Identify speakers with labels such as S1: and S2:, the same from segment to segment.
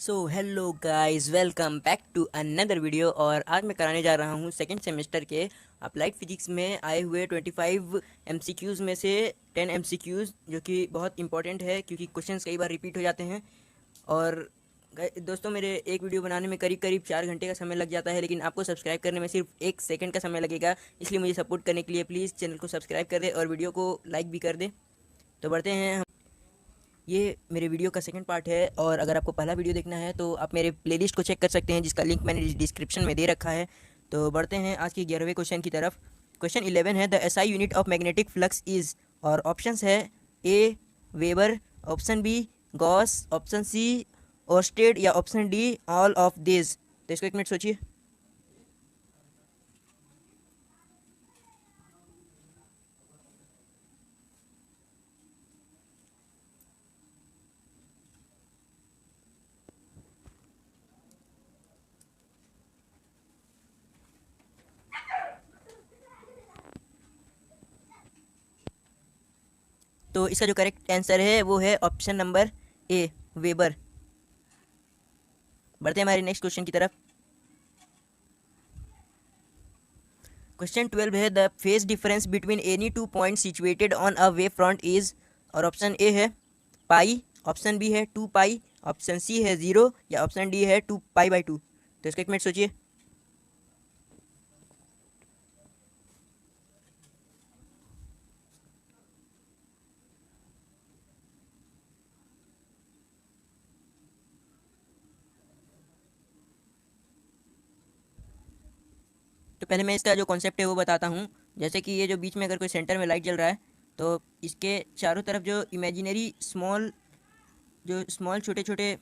S1: So hello guys, welcome back to another video. और आज मैं कराने जा रहा हूँ सेकेंड सेमेस्टर के अप्लाइड फिजिक्स में आए हुए 25 एमसीक्यूज़ में से 10 एमसीक्यूज़, जो कि बहुत इंपॉर्टेंट है क्योंकि क्वेश्चंस कई बार रिपीट हो जाते हैं। और दोस्तों, मेरे एक वीडियो बनाने में करीब करीब 4 घंटे का समय लग जाता है, लेकिन आपको सब्सक्राइब करने में सिर्फ 1 सेकंड का समय लगेगा। इसलिए मुझे सपोर्ट करने के लिए प्लीज़ चैनल को सब्सक्राइब कर दे और वीडियो को लाइक भी कर दे। तो बढ़ते हैं। ये मेरे वीडियो का सेकंड पार्ट है, और अगर आपको पहला वीडियो देखना है तो आप मेरे प्लेलिस्ट को चेक कर सकते हैं, जिसका लिंक मैंने डिस्क्रिप्शन में दे रखा है। तो बढ़ते हैं आज के 11वें क्वेश्चन की तरफ। क्वेश्चन 11 है, the SI unit of magnetic flux is. और ऑप्शंस है A weber, option B gauss, option C oersted, या option D all of this. तो इसको एक मिनट सोचिए। तो इसका जो करेक्ट आंसर है वो है ऑप्शन नंबर ए, वेबर। बढ़ते हैं हमारे नेक्स्ट क्वेश्चन की तरफ। क्वेश्चन 12 है, the phase difference between any two point situated on a wave front is. और ऑप्शन ए है पाई, ऑप्शन बी है 2 पाई, ऑप्शन सी है 0, या ऑप्शन डी है 2 पाई/2। तो इसका एक मिनट सोचिए। तो पहले मैं इसका जो कॉन्सेप्ट है वो बताता हूँ। जैसे कि ये जो बीच में अगर कोई सेंटर में लाइट जल रहा है, तो इसके चारों तरफ जो इमेजिनरी स्मॉल छोटे छोटे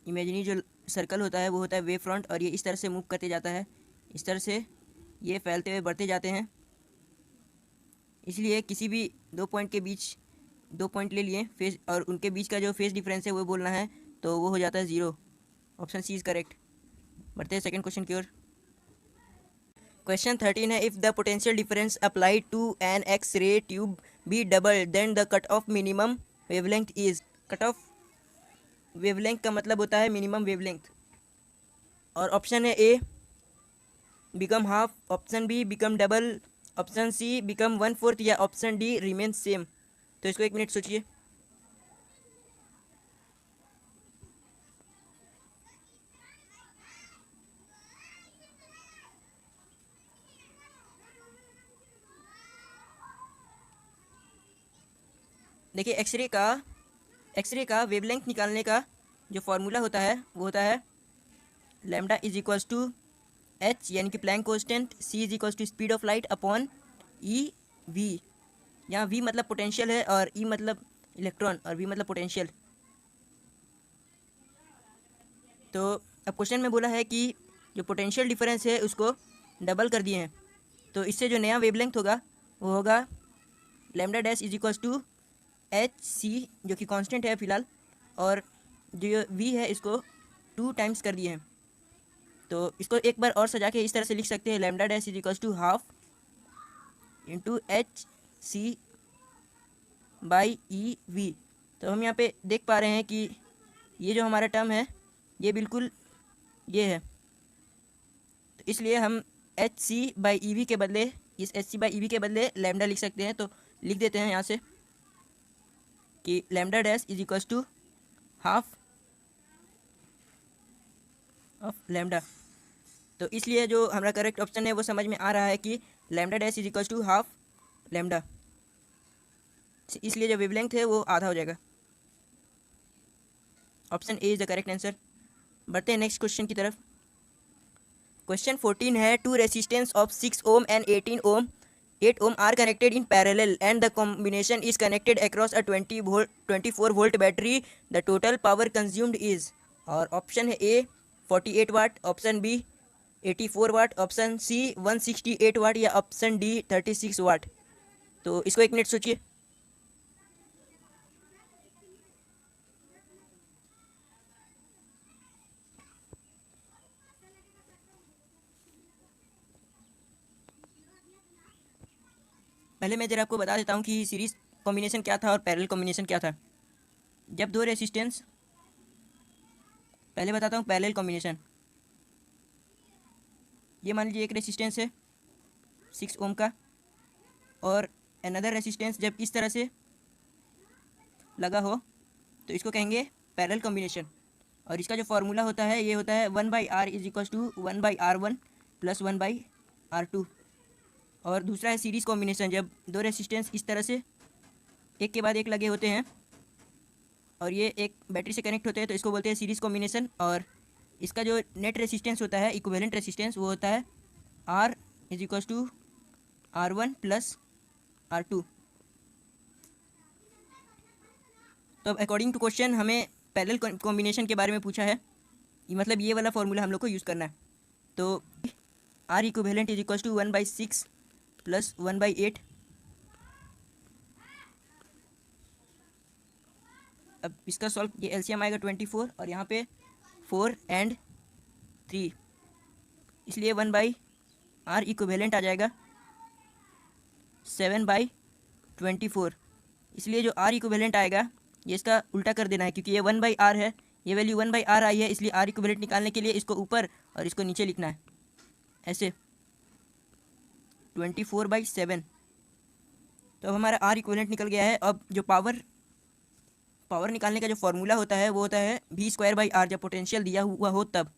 S1: इमेजिनरी जो सर्कल होता है वो होता है वेव फ्रंट, और ये इस तरह से मूव करते जाता है। इस तरह से ये फैलते हुए बढ़ते जाते हैं। इसलिए किसी भी दो पॉइंट ले लिए फेस, और उनके बीच का जो फेस डिफरेंस है वो बोलना है, तो वो हो जाता है 0। Option C is correct. बढ़ते हैं सेकंड क्वेश्चन की ओर। क्वेश्चन 13 है, if the potential difference applied to an X ray tube be double then the cut off minimum wavelength is. Cut off wavelength का मतलब होता है मिनिमम वेवलेंथ। और ऑप्शन है A become half, option B become double, option C become 1/4, या option D remain same. तो इसको एक मिनट सोचिए। देखिए, एक्सरे का वेवलेंथ निकालने का जो फॉर्मूला होता है वो होता है lambda is equals to h, यानी कि Planck constant, c is equals to speed of light upon e v. यहाँ वी मतलब पोटेंशियल है, और ई मतलब इलेक्ट्रॉन, और वी मतलब पोटेंशियल। तो अब क्वेश्चन में बोला है कि जो पोटेंशियल डिफरेंस है उसको डबल कर दिए हैं, तो इससे जो नया वेवलेंथ होगा वो होगा lambda dash is equals to h c, जो कि कांस्टेंट है फिलहाल, और जो वी है इसको 2 टाइम्स कर दिए हैं। तो इसको एक बार और सजा के इस तरह से लिख सकते हैं, lambda dash is equals to half into h c by e v. तो हम यहाँ पे देख पा रहे हैं कि ये जो हमारा टर्म है ये बिल्कुल ये है। तो इसलिए हम h c by e v के बदले, इस h c by e v के बदले लैम्डा लिख सकते हैं। तो लिख देते हैं यहाँ से कि lambda dash is equals to half of lambda. तो इसलिए जो हमारा करेक्ट ऑप्शन है वो समझ में आ रहा है कि lambda dash is equals to half lambda. इसलिए जो वेवलेंथ है वो आधा हो जाएगा। Option a is the correct answer. बढ़ते हैं नेक्स्ट क्वेश्चन की तरफ। क्वेश्चन 14 है, two resistance of 6 ohm and 8 ohm are connected in parallel and the combination is connected across a 24 volt battery. The total power consumed is. और option है a 48 watt, option b 84 watt, option C 168 वाट, या option D 36 वाट। तो इसको एक minute सोचिए। पहले मैं जरा आपको बता देता हूँ कि सीरीज कॉम्बिनेशन क्या था और पैरेलल कॉम्बिनेशन क्या था। जब दो रेसिस्टेंस पहले बताता हूँ पैरेलल कॉम्बिनेशन। ये मान लीजिए एक रेसिस्टेंस है 6 ओम का और अनदर रेसिस्टेंस जब इस तरह से लगा हो तो इसको कहेंगे पैरेलल कॉम्बिनेशन। और इसका जो फॉर्मूला होता है ये होता है 1/r is equal to 1/r1 plus 1/r2। और दूसरा है सीरीज़ कॉम्बिनेशन, जब दो रेसिस्टेंस इस तरह से एक के बाद एक लगे होते हैं और ये एक बैटरी से कनेक्ट होते हैं तो इसको बोलते हैं सीरीज़ कॉम्बिनेशन। और इसका जो नेट रेसिस्टेंस होता है इक्विवेलेंट रेसिस्टेंस वो होता है R is equal to R1 plus R2। तो अब अकॉर्डिंग टू क्वेश्चन हमें पैरेलल कॉम्बिनेशन के बारे में पूछा है, ये मतलब ये वाला फॉर्मूला हम लोग को यूज़ करना है। तो R equivalent is equal to 1/6 plus 1/8। अब इसका सॉल्व, ये एलसीएम आएगा 24 और यहाँ पे 4 and 3, इसलिए 1/r इक्विवेलेंट आ जाएगा 7/24। इसलिए जो r इक्विवेलेंट आएगा ये इसका उल्टा कर देना है, क्योंकि ये 1/r है, ये वैल्यू 1/r आई है, इसलिए r इक्विवेलेंट निकालने के लिए इसको ऊपर और इसको नीचे लिखना है ऐसे 24/7। तो अब हमारा r इक्विवेलेंट निकल गया है। अब जो पावर निकालने का जो फॉर्मूला होता है वो होता है v²/r, जब पोटेंशियल दिया हुआ हो तब।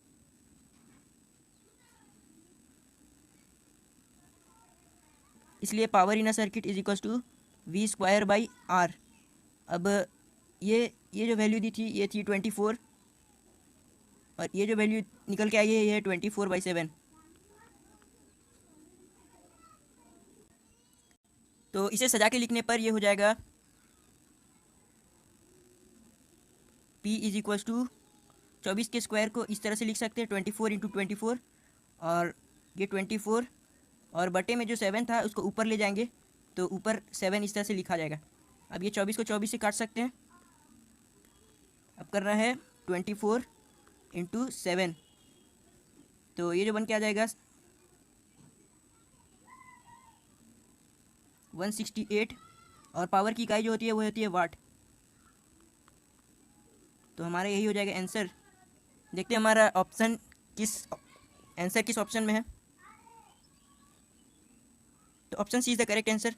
S1: इसलिए power in a circuit is equal to v²/r। अब ये जो वैल्यू दी थी ये थी 24 और ये जो वैल्यू निकल के आई है ये है 24/7। तो इसे सजा के लिखने पर ये हो जाएगा P इज इक्वल टू 24 के स्क्वायर को इस तरह से लिख सकते हैं 24 इंटू 24, और ये 24 और बटे में जो 7 था उसको ऊपर ले जाएंगे तो ऊपर 7 इस तरह से लिखा जाएगा। अब ये 24 को 24 से काट सकते हैं। अब करना है 24 इंटू 7, तो ये जो बन के आ जाएगा 168, और पावर की इकाई जो होती है वो होती है वाट। तो हमारा यही हो जाएगा आंसर। देखते हैं हमारा ऑप्शन आंसर किस ऑप्शन में है। तो option C is the correct answer.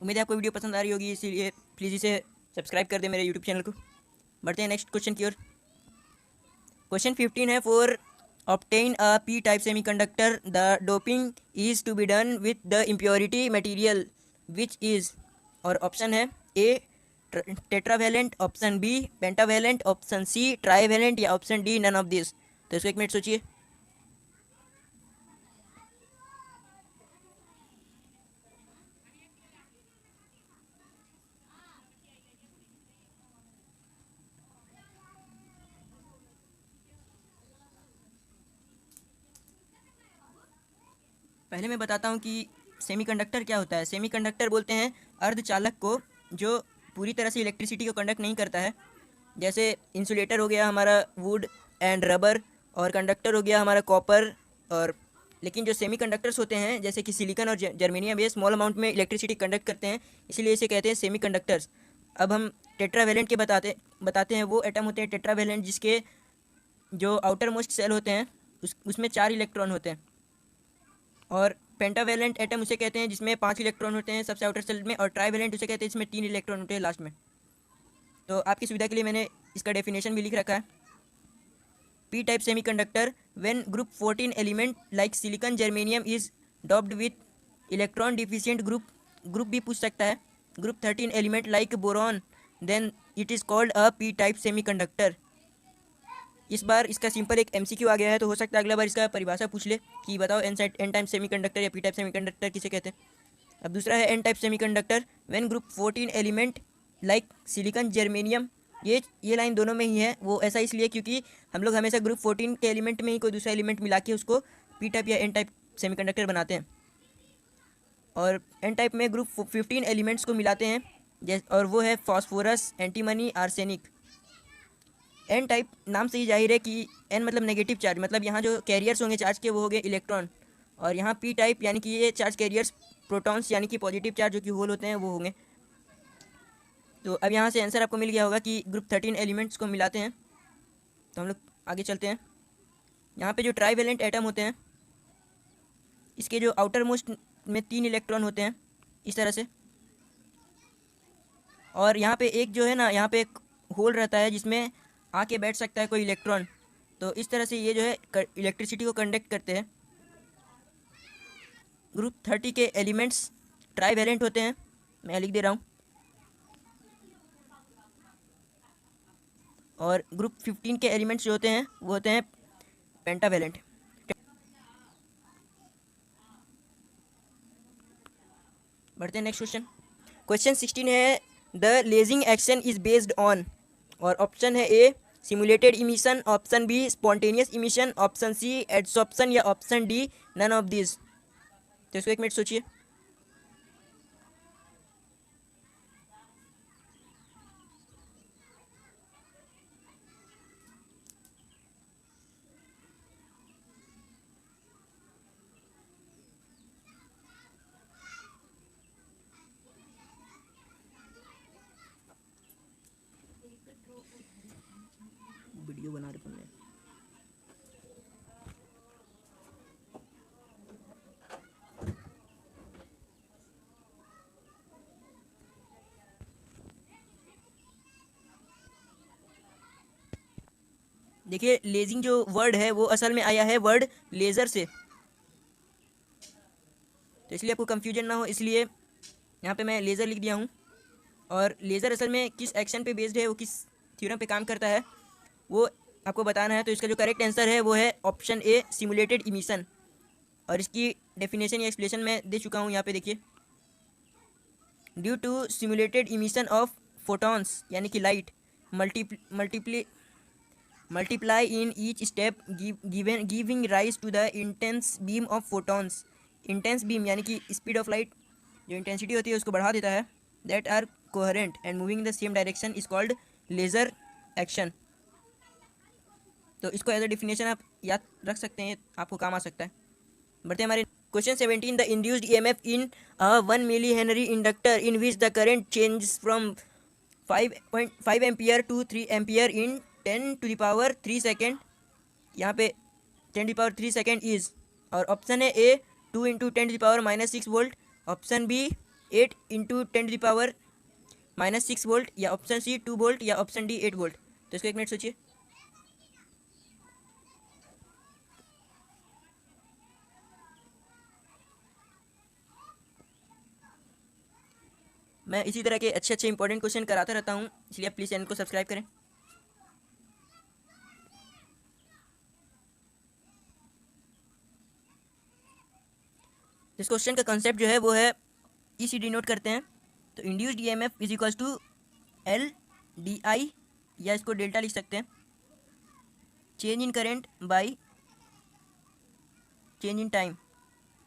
S1: उम्मीद है आपको वीडियो पसंद आ रही होगी, इसीलिए प्लीज़ इसे सब्सक्राइब कर दें मेरे यूट्यूब चैनल को। बढ़ते हैं नेक्स्ट क्वेश्चन की ओर। क्वेश्चन 15 है, for obtain a P type semiconductor the doping is to be done with the impurity material which is. और ऑप्शन है A tetravalent, option B pentavalent, option C trivalent, या option D none of this. तो इसको एक minute सोचिए। पहले मैं बताता हूँ कि सेमीकंडक्टर क्या होता है। सेमीकंडक्टर बोलते हैं अर्धचालक को जो पूरी तरह से इलेक्ट्रिसिटी को कंडक्ट नहीं करता है। जैसे इंसुलेटर हो गया हमारा वुड एंड रबर, और कंडक्टर हो गया हमारा कॉपर। और लेकिन जो सेमीकंडक्टर्स होते हैं जैसे कि सिलिकॉन और जर्मेनियम, ये स्मॉल अमाउंट में इलेक्ट्रिसिटी कंडक्ट करते हैं, इसीलिए इसे कहते हैं सेमीकंडक्टर्स। अब हम टेट्रावेलेंट के बताते हैं। वो एटम होते हैं टेट्रावेलेंट जिसके जो आउटर मोस्ट सेल होते हैं उसमें 4 इलेक्ट्रॉन होते हैं। और पेंटावेलेंट एटम उसे कहते हैं जिसमें 5 इलेक्ट्रॉन होते हैं सबसे आउटर सेल में। और ट्राईवेलेंट उसे कहते हैं जिसमें 3 इलेक्ट्रॉन होते हैं लास्ट में। तो आपकी सुविधा के लिए मैंने इसका डेफिनेशन भी लिख रखा है। P type semiconductor when group 14 element like silicon germanium is doped with electron deficient group भी पूछ सकता है, group 13 element like boron, then it is called a P type semiconductor. इस बार इसका सिंपल एक एमसीक्यू आ गया है, तो हो सकता है अगला बार इसका परिभाषा पूछ ले कि बताओ एन टाइप सेमीकंडक्टर या पी टाइप सेमीकंडक्टर किसे कहते हैं। अब दूसरा है n type semiconductor when group 14 element like silicon germanium. ये लाइन दोनों में ही है। वो ऐसा इसलिए क्योंकि हम लोग हमेशा ग्रुप 14 के एलिमेंट में ही कोई दूसरा एलिमेंट मिला के उसको पी टाइप या एन टाइप सेमीकंडक्टर बनाते हैं। और एन टाइप में ग्रुप 15 एलिमेंट्स को मिलाते हैं, और वो है phosphorus, antimony, arsenic. N type नाम से ही जाहिर है कि एन मतलब नेगेटिव चार्ज, मतलब यहाँ जो कैरियर्स होंगे चार्ज के वो हो गए इलेक्ट्रॉन। और यहाँ पी टाइप यानी कि ये चार्ज कैरियर्स प्रोटॉन्स यानी कि पॉजिटिव चार्ज जो कि होल होते हैं वो होंगे। तो अब यहाँ से आंसर आपको मिल गया होगा कि ग्रुप 13 एलिमेंट्स को मिलाते हैं। तो हम लोग आगे चलते हैं। यहाँ पे जो ट्राईवेलेंट एटम होते हैं, इसके जो आउटर मोस्ट में 3 इलेक्ट्रॉन होते हैं इस तरह से, और यहाँ पे एक जो है ना, यहाँ पे एक होल रहता है जिसमें आके बैठ सकता है कोई इलेक्ट्रॉन। तो इस तरह से ये जो है इलेक्ट्रिसिटी को कंडक्ट करते हैं। ग्रुप 30 के एलिमेंट्स ट्राईवेलेंट होते हैं, मैं लिख दे रहा हूँ। और ग्रुप 15 के एलिमेंट्स जो होते हैं वो होते हैं पेंटावेलेंट। बढ़ते हैं नेक्स्ट क्वेश्चन। क्वेश्चन 16 है the lasing action is based on, और ऑप्शन है A simulated emission, option B spontaneous emission, option C adsorption, या option D none of this. तो इसको एक मिनट सोचिए। वीडियो बना रहे हैं। देखिए लेजिंग जो वर्ड है वो असल में आया है वर्ड लेज़र से, तो इसलिए आपको कंफ्यूजन ना हो इसलिए यहाँ पे मैं लेज़र लिख दिया हूँ। और लेज़र असल में किस एक्शन पे बेस्ड है, वो किस थ्योरम पे काम करता है, वो आपको बताना है। तो इसका जो करेक्ट आंसर है वो है ऑप्शन ए सिमुलेटेड इमिशन। और इसकी डेफिनेशन या एक्सप्लेनेशन मैं दे चुका हूँ, यहाँ पे देखिए। Due to simulated emission of photons यानी कि light multiply in each step giving rise to the intense beam of photons. Intense beam यानी कि स्पीड ऑफ लाइट जो इंटेंसिटी होती है उसको बढ़ा देता है। That are coherent and moving the same direction is called laser action. तो इसको एज अ डेफिनेशन आप याद रख सकते हैं, आपको काम आ सकता है। बढ़ते हैं हमारे question 17। The induced EMF in 1 milli henry inductor in which the current change from 5 ampere to 3 ampere in 10⁻³ second. यहाँ पे 10⁻³ सेकेंड इज, और ऑप्शन है a 2 × 10⁻⁻6 volt, option b 8 × 10⁻⁻6 volt, या ऑप्शन सी 2 वोल्ट, या ऑप्शन डी 8 वोल्ट। तो इसको एक minute सोचिए। मैं इसी तरह के अच्छे अच्छे इंपॉर्टेंट क्वेश्चन कराता रहता हूँ, इसलिए आप प्लीज़ चैनल को सब्सक्राइब करें। इस क्वेश्चन का कंसेप्ट जो है वो है इसी डिनोट करते हैं। तो induced EMF is equals to l d i, या इसको डेल्टा लिख सकते हैं, change in current by change in time,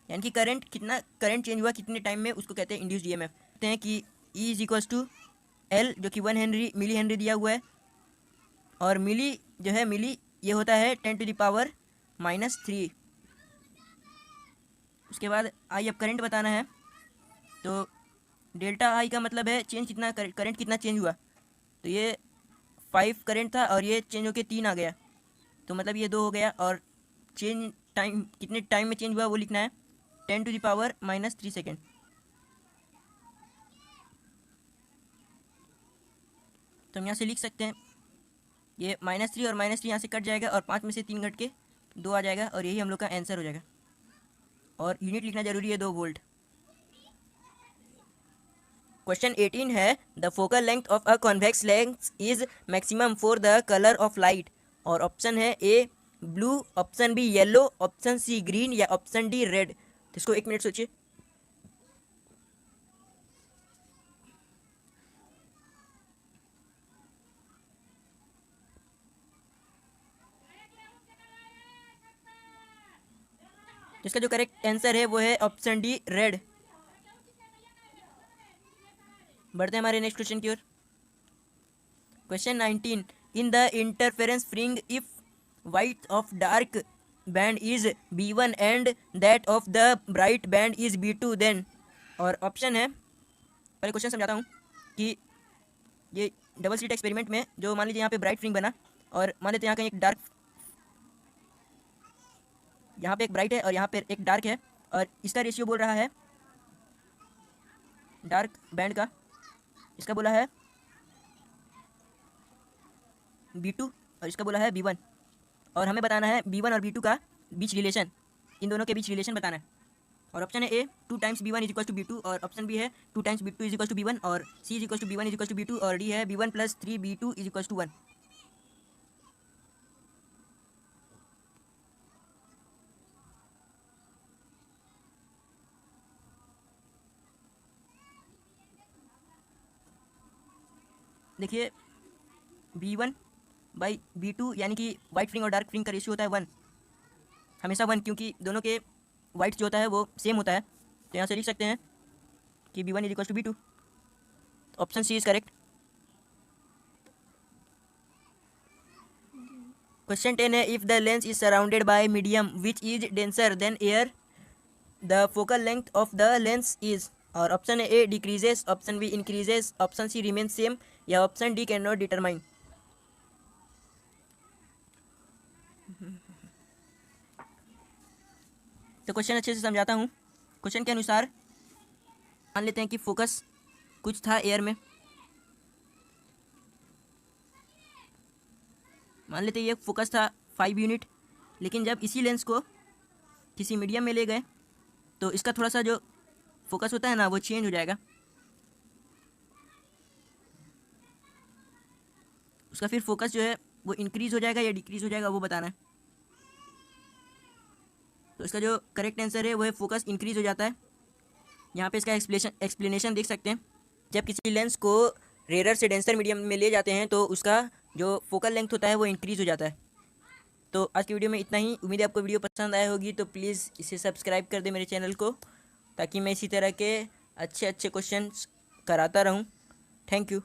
S1: यानी कि करंट चेंज हुआ कितने टाइम में, उसको कहते हैं इंड्यूस्ड ईएमएफ। कहते हैं कि e is equals to l जो कि 1 मिली हेनरी दिया हुआ है, और मिली जो है मिली ये होता है 10⁻⁻3। उसके बाद आई अब करंट बताना है। तो डेल्टा आई का मतलब है चेंज कितना, करंट कितना चेंज हुआ। तो ये 5 करंट था और ये चेंज होके 3 आ गया, तो मतलब ये 2 हो गया। और चेंज टाइम कितने टाइम में चेंज हुआ वो लिखना है 10⁻⁻3 सेकेंड। तो हम यहाँ से लिख सकते हैं ये -3 और -3 यहाँ से कट जाएगा, और 5 में से 3 घट के 2 आ जाएगा, और यही हम लोग का आंसर हो जाएगा। और यूनिट लिखना जरूरी है 2 वोल्ट। क्वेश्चन 18 है the focal length of a convex lens is maximum for the colour of light, और ऑप्शन है A blue, option B yellow, option C green, या ऑप्शन डी रेड। तो इसको एक मिनट सोचिए। इसका जो करेक्ट आंसर है वो है ऑप्शन डी रेड। बढ़ते हैं हमारे नेक्स्ट क्वेश्चन की ओर। Question 19 in the interference fringe if width of dark band is B1 and that of the bright band is B2 then. और ऑप्शन है, पहले क्वेश्चन समझाता हूँ कि ये डबल स्लिट एक्सपेरिमेंट में जो मान लीजिए यहाँ पे ब्राइट फ्रिंग बना, और मान लेते हैं यहाँ कहीं एक डार्क, यहाँ पे एक ब्राइट है और यहाँ पे एक डार्क है, और इसका रेशियो बोल रहा है डार्क बैंड का, इसका बोला है B2 और इसका बोला है B1, और हमें बताना है B1 और B2 का बीच रिलेशन, इन दोनों के बीच रिलेशन बताना है। और ऑप्शन है a 2 times B1 is equal to B2, और ऑप्शन बी है 2 times B2 is equal to B1, और C is equal to B1 is equal to B2, और डी है B1 plus 3B2 is equal to 1। देखिए B1 by B2 यानी कि white फ्रिंग और dark फ्रिंग का रेशियो होता है 1, हमेशा 1, क्योंकि दोनों के वाइट जो होता है वो सेम होता है। तो यहाँ से लिख सकते हैं कि B1 is equal to B2। Option C is correct. Question 10 है, if the lens is surrounded by medium which is denser than air the focal length of the lens is, और option A decreases, option B increases, option C remain same, या option D can not determine. तो question अच्छे से समझाता हूँ। Question के अनुसार मान लेते हैं कि फोकस कुछ था एयर में, मान लेते हैं ये फोकस था 5 यूनिट, लेकिन जब इसी लेंस को किसी मीडियम में ले गए तो इसका थोड़ा सा जो फोकस होता है ना वो चेंज हो जाएगा, उसका फिर फोकस जो है वो इंक्रीज हो जाएगा या डिक्रीज हो जाएगा वो बताना है। तो इसका जो करेक्ट आंसर है वो है फोकस इंक्रीज हो जाता है। यहाँ पे इसका एक्सप्लेनेशन देख सकते हैं। जब किसी लेंस को रेयर से डेंसर मीडियम में ले जाते हैं तो उसका जो फोकल लेंथ होता है वो इंक्रीज हो जाता है। तो आज की वीडियो में इतना ही। उम्मीद है आपको वीडियो पसंद आया होगी, तो प्लीज़ इसे सब्सक्राइब कर दे मेरे चैनल को, ताकि मैं इसी तरह के अच्छे अच्छे क्वेश्चंस कराता रहूं। Thank you.